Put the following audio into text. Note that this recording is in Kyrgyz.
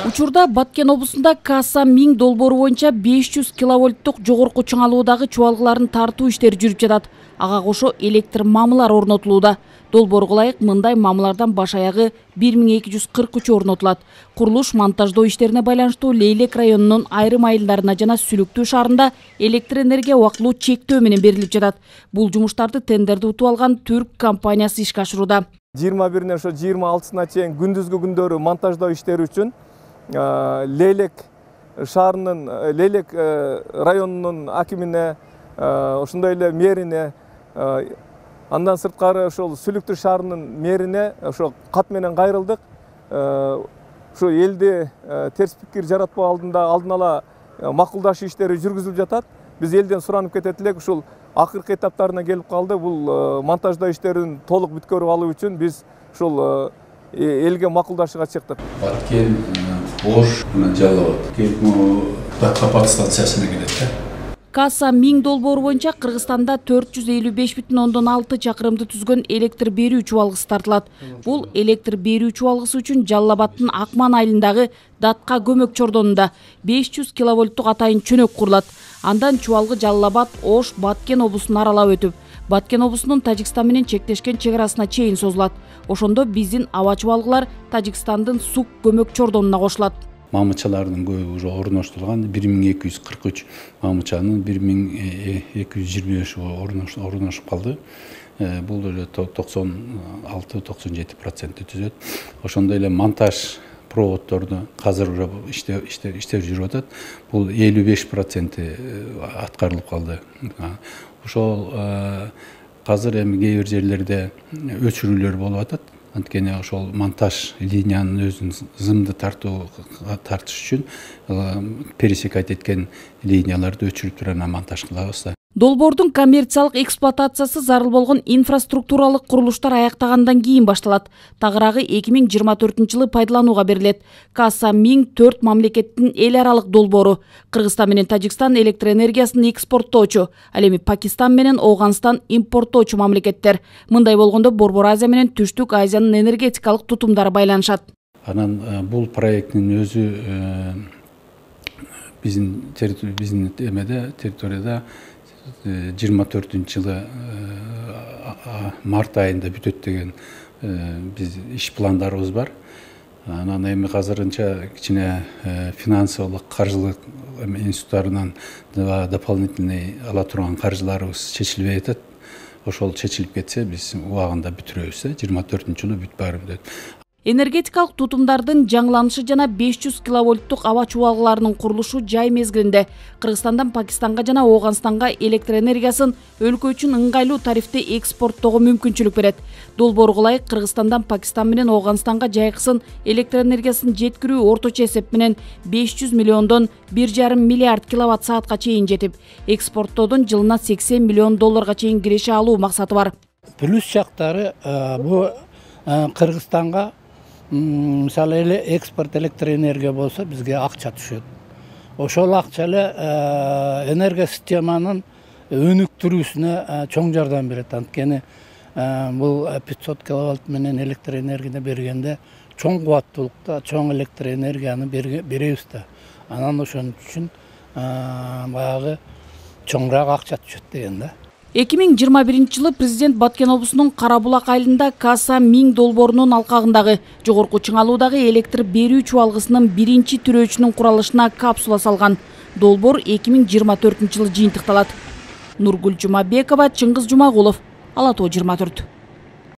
Учурда Баткен облусунда Касса 1000 долбоору боюнча 500 киловольттук жогорку чыңалуудагы чубалгыларын тартуу иштери жүрүп жатат. Ага кошо электр мамылар орнотулууда. Долбоорго ылайык мындай мамылардан баш аягы 1243 орнотулат. Курулуш монтаждоо иштерине байланыштуу Лейлек районунун айрым айылдарына жана Сүлүктүү шаарында электр энергия убактылуу чектөө менен берилип жатат. Бул жумуштарды тендерди утуп алган түрк компаниясы ишке ашырууда. 21-нен ошо 26-сына чейин күндүзгү күндөрү монтаждоо иштери үчүн Лейлек шаарынын Лейлек районунун акимине, ошондой эле мэрине, андан сырткары ошол Сүлүктүү шаарынын мэрине ошо кат менен кайрылдык. Ошо элди терс пикир жаратпоо алдында алдын ала макулдашуу иштери жүргүзүлүп жатат. Биз элден суранып кетет элек, ушул акыркы этаптарына келип калды. Бул монтаждоо иштерин толук бүткөрүп алуу үчүн биз ушул элге макулдашууга чыктык. Баткен, Ош, Жалалабад. Датка станциясына келет. Касса 1000 долбоору боюнча Кыргызстанда 455,6 чакырымды түзгөн электр берүү чубалгысы тартылат. Бул электр берүү чубалгысы үчүн Жалалабадтын Акман айылындагы Датка көмөк чордонунда 500 киловольттук атайын чөнөк курулат. Андан чубалгы Жалалабад, Ош, Баткен облусун аралап өтүп, Баткен облусунун Тажикстан менен чектешкен чек арасына чейин созулат. Ошондо биздин аба чубалгылар Тажикстандын Сук көмөк чордонуна кошулат. Мамычалардын көбү уже орноштурулган 1243 мамычанын 1225 орношуп калды. Бул эле 96-97% түзөт. Ошондой эле монтаж проводдорду азыр уже иштеп жүрүп атат. Бул 55% аткарылып калды. Ошол азыр эми кээ бир жерлерде өчүрүүлөр болуп атат. Анткени ошол монтаж линиянын өзүн зымды тартыш үчүн пересекать эткен линияларды өчүрүп туруп анан монтаж кылабыз да. Долбоордун коммерциялык эксплуатациясы зарыл болгон инфраструктуралык курулуштар аяктагандан кийин башталат. Тагыраагы 2024-жылы пайдаланууга берилет. Касса 1000 4 мамлекеттин эл аралык долбоору. Кыргызстан менен Тажикстан электр энергиясын экспорттоочу, ал эми Пакистан менен Ооганстан импорттоочу мамлекеттер. Мындай болгондо Борбор Азия менен Түштүк Азиянын энергетикалык тутумдары байланышат. Анан бул проекттин өзү биздин территорияда 24-жылы март айында бүтөт деген биз иш пландарыбыз бар. Анан эми азырынча кичине финансылык, каржылык институттарынан дополнительный ала турган каржыларыбыз чечилбей атат. Ошол чечилип кетсе, биз убагында бүтүрөбүз, 24-жылы бүтүп барып. Энергетикалык тутумдардын жаңыланышы жана 500 киловольттук аба чубалгыларынын курулушу жай мезгилинде Кыргызстандан Пакистанга жана Ооганстанга электр энергиясын өлкө үчүн ыңгайлуу тарифте экспорттоого мүмкүнчүлүк берет. Долбоорго ылайык Кыргызстандан Пакистан менен Ооганстанга жайкысын электр энергиясын жеткирүү орточо эсеп менен 500 миллиондон 1,5 миллиард киловатт саатка чейин жетип, экспорттоодон жылына $80 миллион чейин киреше алуу максаты бар. Плюс жактары бу Кыргызстанга мисалы эле экспорт электр энергия болсо бизге акча түшөт. Ошол акча эле энергия системанын өнүктүрүүсүнө чоң жардам берет. Анткени бул 500 киловатт менен электр энергияны бергенде чоң кубаттуулукта чоң электр энергияны беребиз да. Анан ошон үчүн баягы чоңураак акча түшөт деген да. 2021-жылы президент Баткен облусунун Карабулак айылында Касса 1000 долбоорунун алкагындагы жогорку чыңалуудагы электр берүү чубалгысынын биринчи түрөөчүнүн куралышына капсула салган. Долбоор 2024-жылы жыйынтыкталат. Нургүл Жумабекова, Чыңгыз Жумагулов, Ала Тоо 24.